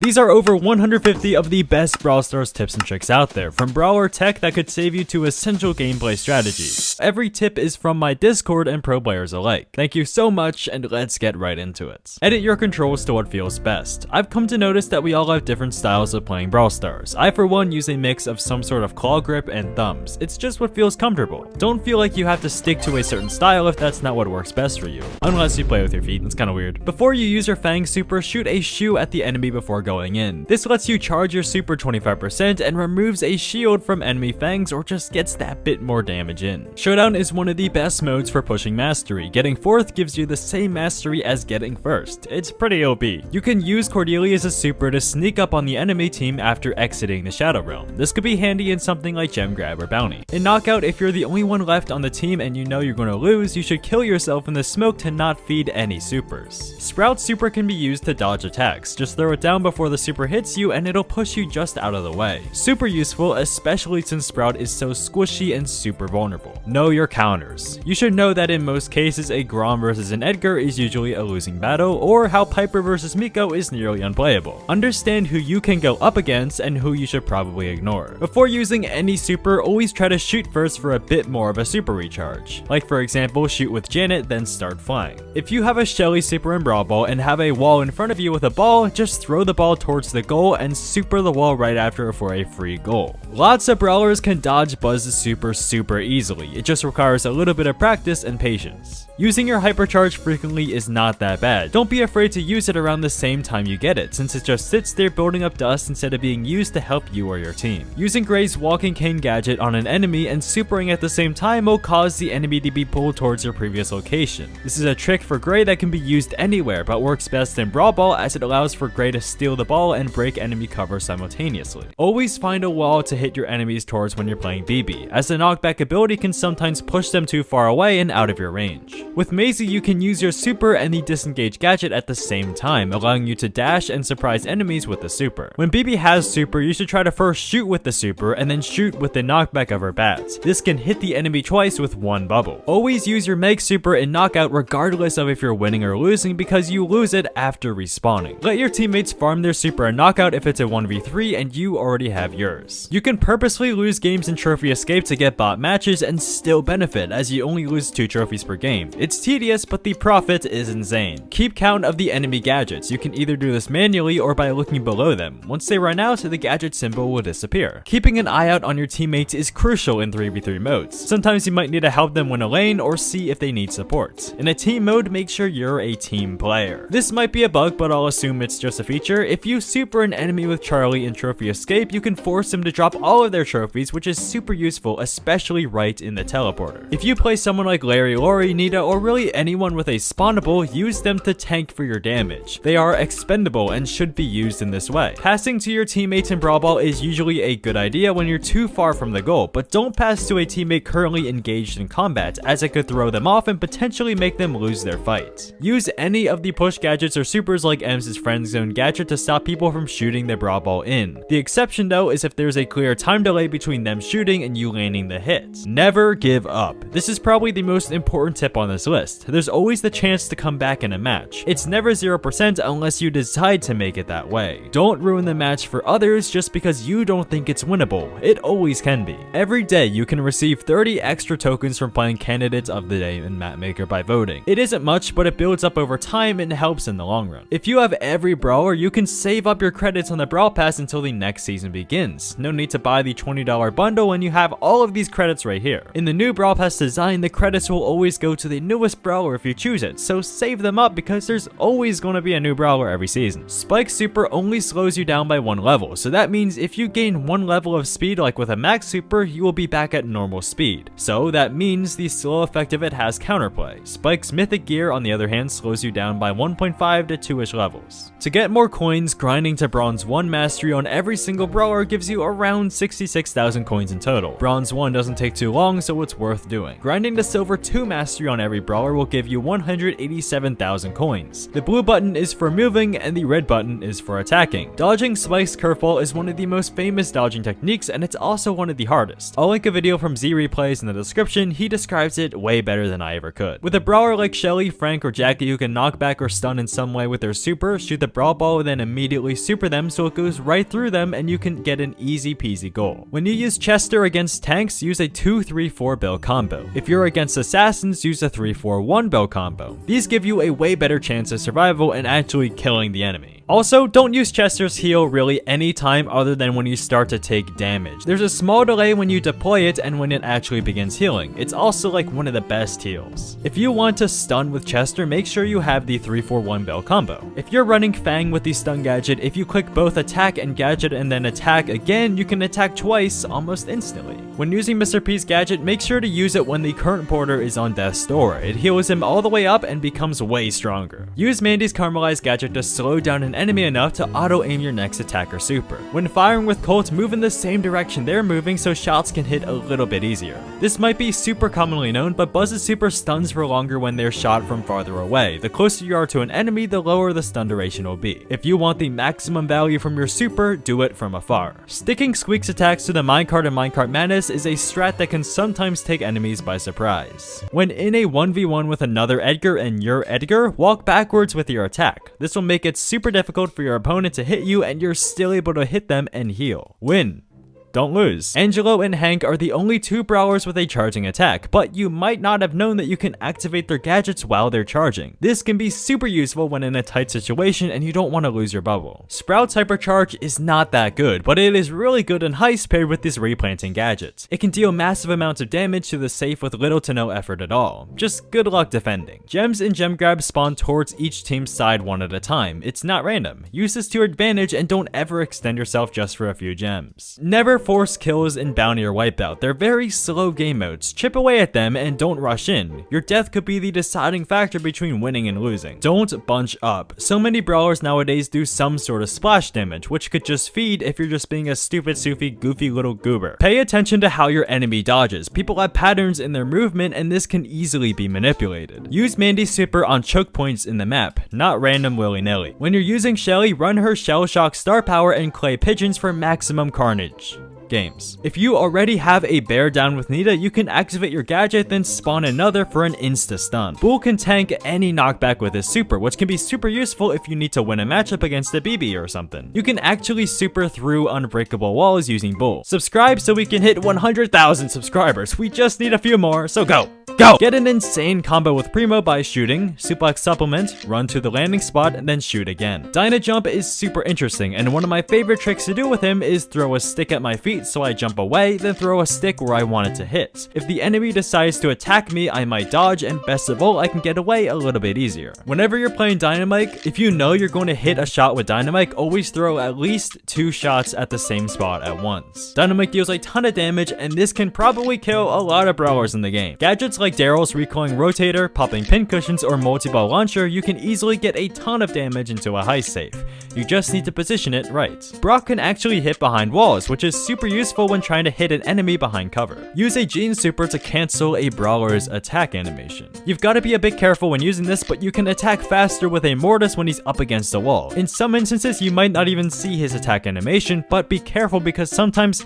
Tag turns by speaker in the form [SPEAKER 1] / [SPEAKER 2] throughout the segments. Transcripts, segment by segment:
[SPEAKER 1] These are over 150 of the best Brawl Stars tips and tricks out there, from brawler tech that could save you to essential gameplay strategies. Every tip is from my Discord and pro players alike. Thank you so much, and let's get right into it. Edit your controls to what feels best. I've come to notice that we all have different styles of playing Brawl Stars. I for one use a mix of some sort of claw grip and thumbs. It's just what feels comfortable. Don't feel like you have to stick to a certain style if that's not what works best for you. Unless you play with your feet, it's kinda weird. Before you use your Fang super, shoot a shoe at the enemy before going in. This lets you charge your super 25% and removes a shield from enemy fangs or just gets that bit more damage in. Showdown is one of the best modes for pushing mastery. Getting 4th gives you the same mastery as getting 1st. It's pretty OP. You can use Cordelia's super to sneak up on the enemy team after exiting the Shadow Realm. This could be handy in something like Gem Grab or Bounty. In Knockout, if you're the only one left on the team and you know you're going to lose, you should kill yourself in the smoke to not feed any supers. Sprout super can be used to dodge attacks. Just throw it down before the super hits you and it'll push you just out of the way. Super useful, especially since Sprout is so squishy and super vulnerable. Know your counters. You should know that in most cases a Grom versus an Edgar is usually a losing battle, or how Piper versus Miko is nearly unplayable. Understand who you can go up against and who you should probably ignore. Before using any super, always try to shoot first for a bit more of a super recharge. Like for example, shoot with Janet, then start flying. If you have a Shelly super in Brawl Ball and have a wall in front of you with a ball, just throw the ball towards the goal and super the wall right after for a free goal. Lots of brawlers can dodge Buzz's super easily. It just requires a little bit of practice and patience. Using your hypercharge frequently is not that bad. Don't be afraid to use it around the same time you get it, since it just sits there building up dust instead of being used to help you or your team. Using Gray's walking cane gadget on an enemy and supering at the same time will cause the enemy to be pulled towards your previous location. This is a trick for Gray that can be used anywhere, but works best in Brawl Ball as it allows for Gray to steal the ball and break enemy cover simultaneously. Always find a wall to hit your enemies towards when you're playing BB, as the knockback ability can sometimes push them too far away and out of your range. With Maisie, you can use your super and the disengage gadget at the same time, allowing you to dash and surprise enemies with the super. When BB has super, you should try to first shoot with the super and then shoot with the knockback of her bats. This can hit the enemy twice with one bubble. Always use your Meg super in Knockout regardless of if you're winning or losing, because you lose it after respawning. Let your teammates farm their super in Knockout if it's a 1v3 and you already have yours. You can purposely lose games in Trophy Escape to get bot matches and still benefit, as you only lose 2 trophies per game. It's tedious, but the profit is insane. Keep count of the enemy gadgets. You can either do this manually or by looking below them. Once they run out, the gadget symbol will disappear. Keeping an eye out on your teammates is crucial in 3v3 modes. Sometimes you might need to help them win a lane or see if they need support. In a team mode, make sure you're a team player. This might be a bug, but I'll assume it's just a feature. If you super an enemy with Charlie in Trophy Escape, you can force them to drop all of their trophies, which is super useful, especially right in the teleporter. If you play someone like Larry, Lori, Nita, or really anyone with a spawnable, use them to tank for your damage. They are expendable and should be used in this way. Passing to your teammates in Brawl Ball is usually a good idea when you're too far from the goal, but don't pass to a teammate currently engaged in combat, as it could throw them off and potentially make them lose their fight. Use any of the push gadgets or supers like Em's friend zone gadget to stop people from shooting the Brawl Ball in. The exception though is if there's a clear time delay between them shooting and you landing the hit. Never give up. This is probably the most important tip on this list. There's always the chance to come back in a match. It's never 0% unless you decide to make it that way. Don't ruin the match for others just because you don't think it's winnable. It always can be. Every day you can receive 30 extra tokens from playing Candidates of the Day in Mapmaker by voting. It isn't much, but it builds up over time and helps in the long run. If you have every brawler, you can save up your credits on the Brawl Pass until the next season begins. No need to buy the $20 bundle when you have all of these credits right here. In the new Brawl Pass design, the credits will always go to the newest brawler if you choose it, so save them up because there's always going to be a new brawler every season. Spike super only slows you down by 1 level, so that means if you gain 1 level of speed like with a max super, you will be back at normal speed. So that means the slow effect of it has counterplay. Spike's mythic gear on the other hand slows you down by 1.5 to 2ish levels. To get more coins, grinding to Bronze 1 mastery on every single brawler gives you around 66,000 coins in total. Bronze 1 doesn't take too long, so it's worth doing. Grinding to Silver 2 mastery on every brawler will give you 187,000 coins. The blue button is for moving and the red button is for attacking. Dodging Spike's curveball is one of the most famous dodging techniques, and it's also one of the hardest. I'll link a video from Z Replays in the description. He describes it way better than I ever could. With a brawler like Shelly, Frank, or Jackie who can knock back or stun in some way with their super, shoot the brawl ball, then immediately super them so it goes right through them and you can get an easy peasy goal. When you use Chester against tanks, use a 2-3-4 build combo. If you're against assassins, use a 3-4-1 build combo. These give you a way better chance of survival and actually killing the enemy. Also, don't use Chester's heal really any time other than when you start to take damage. There's a small delay when you deploy it and when it actually begins healing. It's also like one of the best heals. If you want to stun with Chester, make sure you have the 3-4-1 bell combo. If you're running Fang with the stun gadget, if you click both attack and gadget and then attack again, you can attack twice almost instantly. When using Mr. P's gadget, make sure to use it when the current porter is on death's door. It heals him all the way up and becomes way stronger. Use Mandy's caramelized gadget to slow down an enemy enough to auto-aim your next attack or super. When firing with Colt, move in the same direction they're moving so shots can hit a little bit easier. This might be super commonly known, but Buzz's super stuns for longer when they're shot from farther away. The closer you are to an enemy, the lower the stun duration will be. If you want the maximum value from your super, do it from afar. Sticking Squeak's attacks to the minecart and minecart madness is a strat that can sometimes take enemies by surprise. When in a 1v1 with another Edgar and you're Edgar, walk backwards with your attack. This will make it super difficult for your opponent to hit you and you're still able to hit them and heal. Win. Don't lose. Angelo and Hank are the only two brawlers with a charging attack, but you might not have known that you can activate their gadgets while they're charging. This can be super useful when in a tight situation and you don't want to lose your bubble. Sprout's hypercharge is not that good, but it is really good in heist paired with this replanting gadget. It can deal massive amounts of damage to the safe with little to no effort at all. Just good luck defending. Gems and gem grabs spawn towards each team's side one at a time. It's not random. Use this to your advantage and don't ever extend yourself just for a few gems. Never force kills in bounty or wipeout. They're very slow game modes. Chip away at them and don't rush in. Your death could be the deciding factor between winning and losing. Don't bunch up. So many brawlers nowadays do some sort of splash damage, which could just feed if you're just being a stupid, soofy, goofy little goober. Pay attention to how your enemy dodges. People have patterns in their movement and this can easily be manipulated. Use Mandy's super on choke points in the map, not random willy-nilly. When you're using Shelly, run her Shell Shock star power and clay pigeons for maximum carnage. Games. If you already have a bear down with Nita, you can activate your gadget, then spawn another for an insta stun. Bull can tank any knockback with his super, which can be super useful if you need to win a matchup against a BB or something. You can actually super through unbreakable walls using Bull. Subscribe so we can hit 100,000 subscribers. We just need a few more, so go! Go! Get an insane combo with Primo by shooting, suplex supplement, run to the landing spot, and then shoot again. Dyna Jump is super interesting, and one of my favorite tricks to do with him is throw a stick at my feet so I jump away, then throw a stick where I want it to hit. If the enemy decides to attack me, I might dodge, and best of all, I can get away a little bit easier. Whenever you're playing Dynamite, if you know you're going to hit a shot with Dynamite, always throw at least 2 shots at the same spot at once. Dynamite deals a ton of damage, and this can probably kill a lot of brawlers in the game. Gadgets like Daryl's recoiling rotator, popping pin cushions, or multi-ball launcher, you can easily get a ton of damage into a heist safe. You just need to position it right. Brock can actually hit behind walls, which is super useful when trying to hit an enemy behind cover. Use a Gene super to cancel a brawler's attack animation. You've got to be a bit careful when using this, but you can attack faster with a Mortis when he's up against a wall. In some instances, you might not even see his attack animation, but be careful because sometimes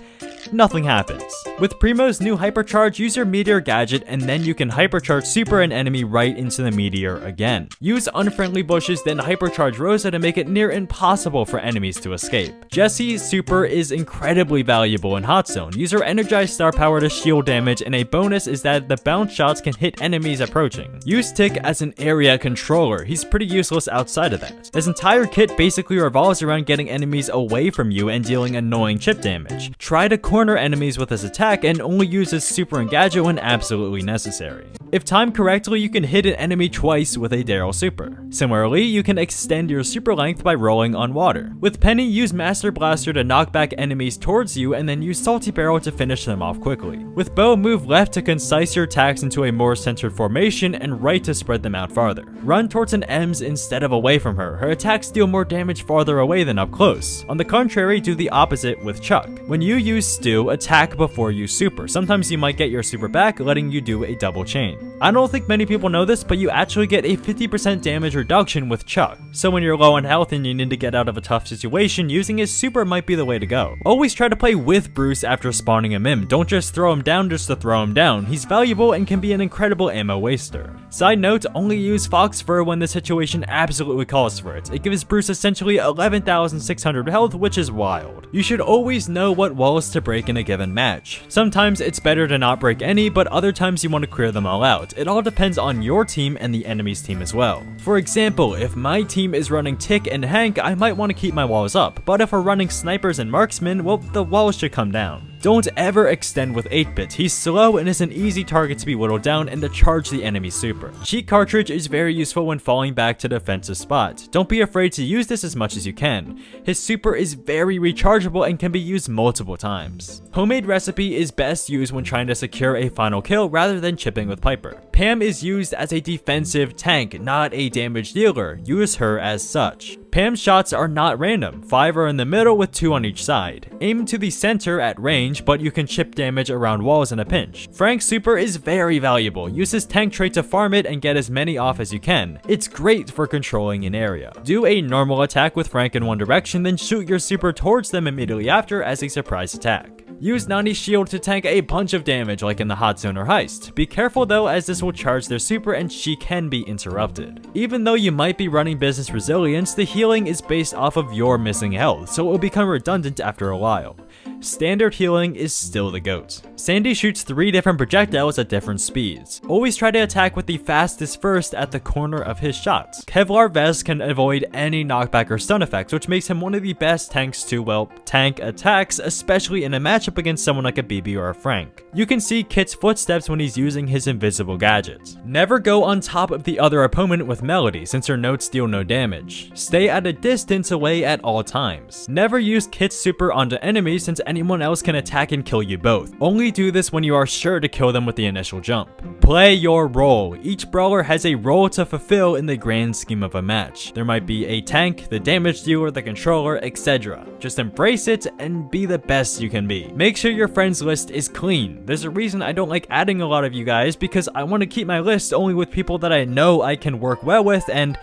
[SPEAKER 1] nothing happens. With Primo's new hypercharge, use your meteor gadget and then you can hypercharge super an enemy right into the meteor again. Use unfriendly bushes, then hypercharge Rosa to make it near impossible for enemies to escape. Jessie's super is incredibly valuable in Hot Zone. Use her energized star power to shield damage, and a bonus is that the bounce shots can hit enemies approaching. Use Tick as an area controller. He's pretty useless outside of that. His entire kit basically revolves around getting enemies away from you and dealing annoying chip damage. Try to corner enemies with his attack and only use his super and gadget when absolutely necessary. If timed correctly, you can hit an enemy twice with a Daryl super. Similarly, you can extend your super length by rolling on water. With Penny, use Master Blaster to knock back enemies towards you and then use Salty Barrel to finish them off quickly. With Bo, move left to concise your attacks into a more centered formation and right to spread them out farther. Run towards an Ems instead of away from her. Her attacks deal more damage farther away than up close. On the contrary, do the opposite with Chuck. When you use do attack before you super. Sometimes you might get your super back, letting you do a double chain. I don't think many people know this, but you actually get a 50% damage reduction with Chuck. So when you're low on health and you need to get out of a tough situation, using his super might be the way to go. Always try to play with Bruce after spawning a Mim. Don't just throw him down just to throw him down. He's valuable and can be an incredible ammo waster. Side note, only use Fox Fur when the situation absolutely calls for it. It gives Bruce essentially 11,600 health, which is wild. You should always know what walls to break in a given match. Sometimes it's better to not break any, but other times you want to clear them all out. It all depends on your team and the enemy's team as well. For example, if my team is running Tick and Hank, I might want to keep my walls up, but if we're running snipers and marksmen, well, the walls should come down. Don't ever extend with 8-bit. He's slow and is an easy target to be whittled down and to charge the enemy super. Cheat Cartridge is very useful when falling back to defensive spot. Don't be afraid to use this as much as you can. His super is very rechargeable and can be used multiple times. Homemade Recipe is best used when trying to secure a final kill rather than chipping with Piper. Pam is used as a defensive tank, not a damage dealer. Use her as such. Pam's shots are not random. 5 are in the middle with 2 on each side. Aim to the center at range, but you can chip damage around walls in a pinch. Frank's super is very valuable. Use his tank trait to farm it and get as many off as you can. It's great for controlling an area. Do a normal attack with Frank in one direction, then shoot your super towards them immediately after as a surprise attack. Use Nani's shield to tank a bunch of damage like in the hot zone or heist. Be careful though, as this will charge their super and she can be interrupted. Even though you might be running business resilience, the healing is based off of your missing health, so it will become redundant after a while. Standard healing is still the GOAT. Sandy shoots 3 different projectiles at different speeds. Always try to attack with the fastest first at the corner of his shots. Kevlar Vest can avoid any knockback or stun effects, which makes him one of the best tanks to, well, tank attacks, especially in a matchup against someone like a BB or a Frank. You can see Kit's footsteps when he's using his invisible gadgets. Never go on top of the other opponent with Melody, since her notes deal no damage. Stay at a distance away at all times. Never use Kit's super onto enemies, since anyone else can attack and kill you both. Only do this when you are sure to kill them with the initial jump. Play your role. Each brawler has a role to fulfill in the grand scheme of a match. There might be a tank, the damage dealer, the controller, etc. Just embrace it and be the best you can be. Make sure your friends list is clean. There's a reason I don't like adding a lot of you guys, because I want to keep my list only with people that I know I can work well with and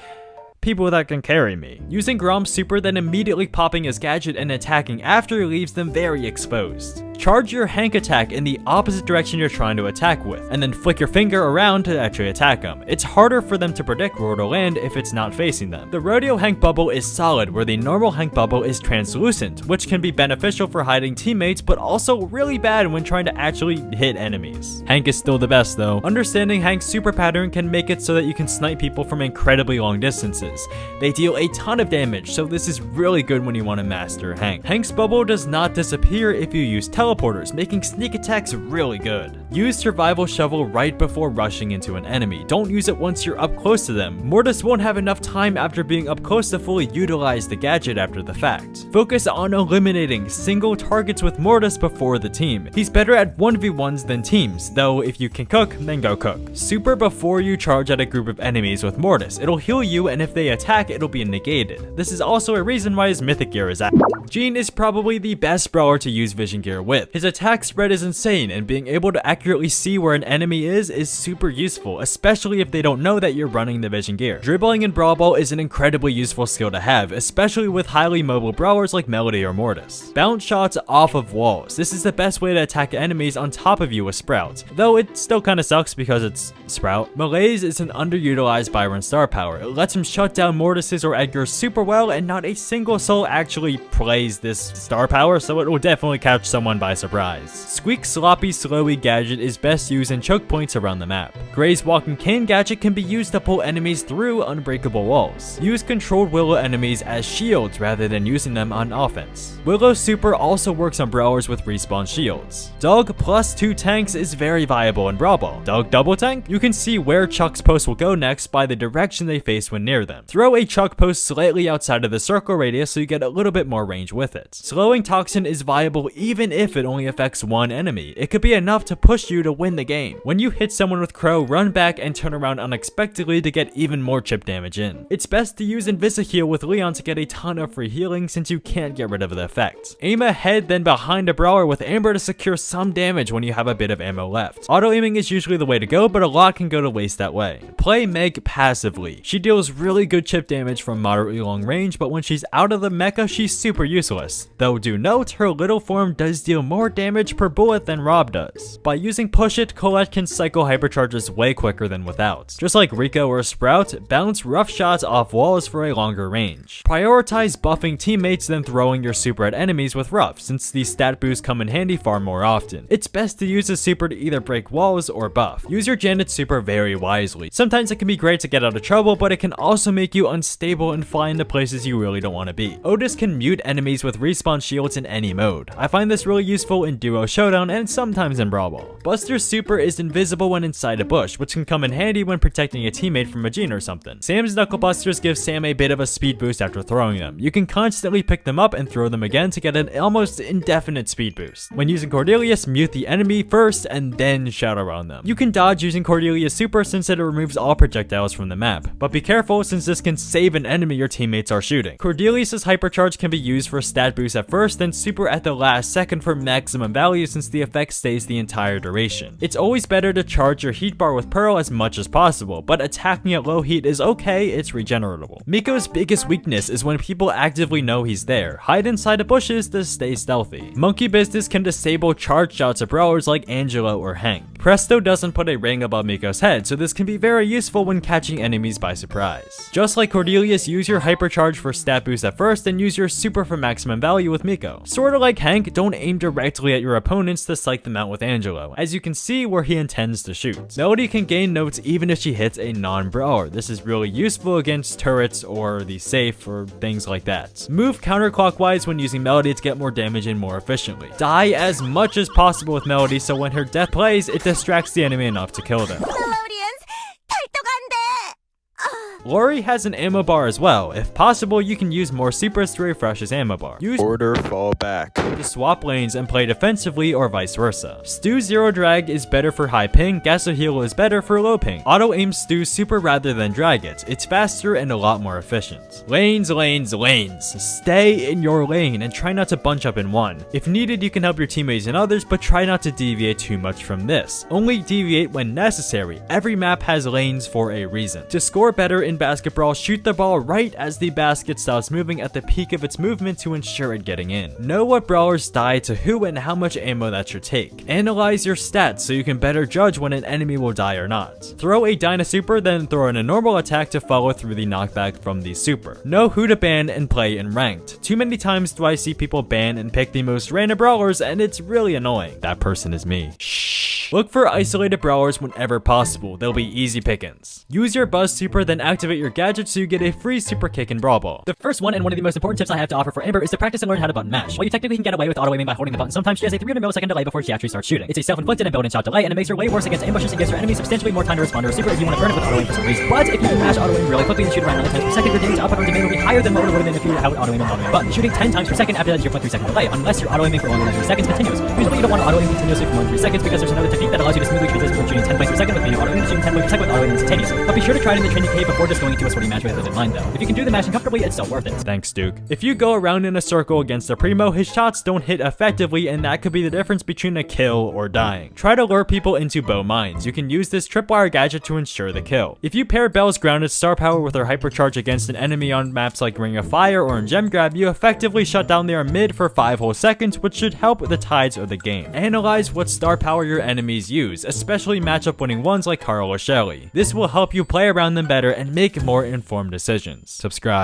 [SPEAKER 1] people that can carry me. Using Grom's super, then immediately popping his gadget and attacking after leaves them very exposed. Charge your Hank attack in the opposite direction you're trying to attack with, and then flick your finger around to actually attack them. It's harder for them to predict where to land if it's not facing them. The Rodeo Hank bubble is solid, where the normal Hank bubble is translucent, which can be beneficial for hiding teammates, but also really bad when trying to actually hit enemies. Hank is still the best though. Understanding Hank's super pattern can make it so that you can snipe people from incredibly long distances. They deal a ton of damage, so this is really good when you want to master Hank. Hank's bubble does not disappear if you use teleporters, making sneak attacks really good. Use survival shovel right before rushing into an enemy. Don't use it once you're up close to them. Mortis won't have enough time after being up close to fully utilize the gadget after the fact. Focus on eliminating single targets with Mortis before the team. He's better at 1v1s than teams, though if you can cook, then go cook. Super before you charge at a group of enemies with Mortis. It'll heal you, and if they attack, it'll be negated. This is also a reason why his mythic gear is active. Gene is probably the best brawler to use vision gear with. His attack spread is insane, and being able to accurately see where an enemy is super useful, especially if they don't know that you're running the vision gear. Dribbling in Brawl Ball is an incredibly useful skill to have, especially with highly mobile brawlers like Melody or Mortis. Bounce shots off of walls. This is the best way to attack enemies on top of you with Sprout, though it still kinda sucks because it's Sprout. Malaise is an underutilized Byron star power. It lets him shut down Mortis's or Edgar's super well, and not a single soul actually plays this star power, so it will definitely catch someone by surprise. Squeak's sloppy slowy gadget is best used in choke points around the map. Gray's walking cane gadget can be used to pull enemies through unbreakable walls. Use controlled Willow enemies as shields rather than using them on offense. Willow's super also works on brawlers with respawn shields. Doug plus 2 tanks is very viable in Brawl Ball. Doug double tank? You can see where Chuck's post will go next by the direction they face when near them. Throw a Chuck post slightly outside of the circle radius so you get a little bit more range damage with it. Slowing Toxin is viable even if it only affects one enemy. It could be enough to push you to win the game. When you hit someone with Crow, run back and turn around unexpectedly to get even more chip damage in. It's best to use Invisi-Heal with Leon to get a ton of free healing since you can't get rid of the effect. Aim ahead then behind a brawler with Amber to secure some damage when you have a bit of ammo left. Auto-aiming is usually the way to go, but a lot can go to waste that way. Play Meg passively. She deals really good chip damage from moderately long range, but when she's out of the mecha, she's super useless. Though do note, her little form does deal more damage per bullet than Rob does. By using Push It, Colette can cycle hypercharges way quicker than without. Just like Rico or Sprout, balance rough shots off walls for a longer range. Prioritize buffing teammates than throwing your super at enemies with rough, since these stat boosts come in handy far more often. It's best to use a super to either break walls or buff. Use your Janet's super very wisely. Sometimes it can be great to get out of trouble, but it can also make you unstable and fly into places you really don't want to be. Otis can mute enemies with respawn shields in any mode. I find this really useful in duo showdown and sometimes in brawl ball. Buster's super is invisible when inside a bush, which can come in handy when protecting a teammate from a Gene or something. Sam's Knuckle Busters give Sam a bit of a speed boost after throwing them. You can constantly pick them up and throw them again to get an almost indefinite speed boost. When using Cordelius, mute the enemy first and then shout around them. You can dodge using Cordelius super since it removes all projectiles from the map, but be careful since this can save an enemy your teammates are shooting. Cordelius's hypercharge can be used for stat boost at first, then super at the last second for maximum value since the effect stays the entire duration. It's always better to charge your heat bar with Pearl as much as possible, but attacking at low heat is okay, it's regeneratable. Miko's biggest weakness is when people actively know he's there. Hide inside the bushes to stay stealthy. Monkey Business can disable charge shots at brawlers like Angelo or Hank. Presto doesn't put a ring above Miko's head, so this can be very useful when catching enemies by surprise. Just like Cordelius, use your hypercharge for stat boost at first and use your super for maximum value with Miko. Sorta like Hank, don't aim directly at your opponents to psych them out with Angelo, as you can see where he intends to shoot. Melody can gain notes even if she hits a non-brawler. This is really useful against turrets or the safe or things like that. Move counterclockwise when using Melody to get more damage in more efficiently. Die as much as possible with Melody so when her death plays, it distracts the enemy enough to kill them. Lori has an ammo bar as well. If possible, you can use more supers to refresh his ammo bar. Use
[SPEAKER 2] order fall back
[SPEAKER 1] to swap lanes and play defensively or vice versa. Stu Zero Drag is better for high ping, Gasoheal is better for low ping. Auto aim Stu super rather than drag it. It's faster and a lot more efficient. Lanes, lanes, lanes. Stay in your lane and try not to bunch up in one. If needed, you can help your teammates and others, but try not to deviate too much from this. Only deviate when necessary. Every map has lanes for a reason. To score better in basketball, shoot the ball right as the basket stops moving at the peak of its movement to ensure it getting in. Know what brawlers die to who and how much ammo that should take. Analyze your stats so you can better judge when an enemy will die or not. Throw a Dyna Super, then throw in a normal attack to follow through the knockback from the super. Know who to ban and play in ranked. Too many times do I see people ban and pick the most random brawlers and it's really annoying. That person is me. Shh. Look for isolated brawlers whenever possible. They'll be easy pickings. Use your Buzz Super, then activate your gadget so you get a free super kick in Brawl Ball.
[SPEAKER 3] The first one and one of the most important tips I have to offer for Amber is to practice and learn how to button mash. While you technically can get away with auto-aiming by holding the button, sometimes she has a 300 millisecond delay before she actually starts shooting. It's a self-inflicted and built-in shot delay, and it makes her way worse against ambushes and gives her enemies substantially more time to respond to her super if you want to burn it with auto-aim for some reason. But if you can mash auto-aim really quickly and shoot around 9 times per second, your damage output on demand will be higher than what it would have been if you were out auto-aiming on auto-aim button. Shooting 10 times per second after that is your 0.3 second delay, unless you're auto-aiming for longer than 3 seconds continuous. Usually you don't want to auto-aim continuously for more than 3 seconds because there's another technique that allows you to smoothly transition from shooting 10 frames per second with manual auto-aim to shooting 10 frames per second with auto-aim instantaneously. But be sure to try it in the training cave before just going into a sortie match with it in mind though. If you can do the mashing comfortably, it's still worth it.
[SPEAKER 1] Thanks, Duke. If you go around in a circle against a primo, his shots don't hit effectively and that could be the difference between a kill or dying. Try to lure people into bow mines. You can use this tripwire gadget to ensure the kill. If you pair Belle's grounded star power with her hypercharge against an enemy on maps like Ring of Fire or in Gem Grab, you effectively shut down their mid for 5 whole seconds, which should help with the tides of the game. Analyze what star power your enemies use, especially matchup winning ones like Carl or Shelly. This will help you play around them better and make more informed decisions. Subscribe.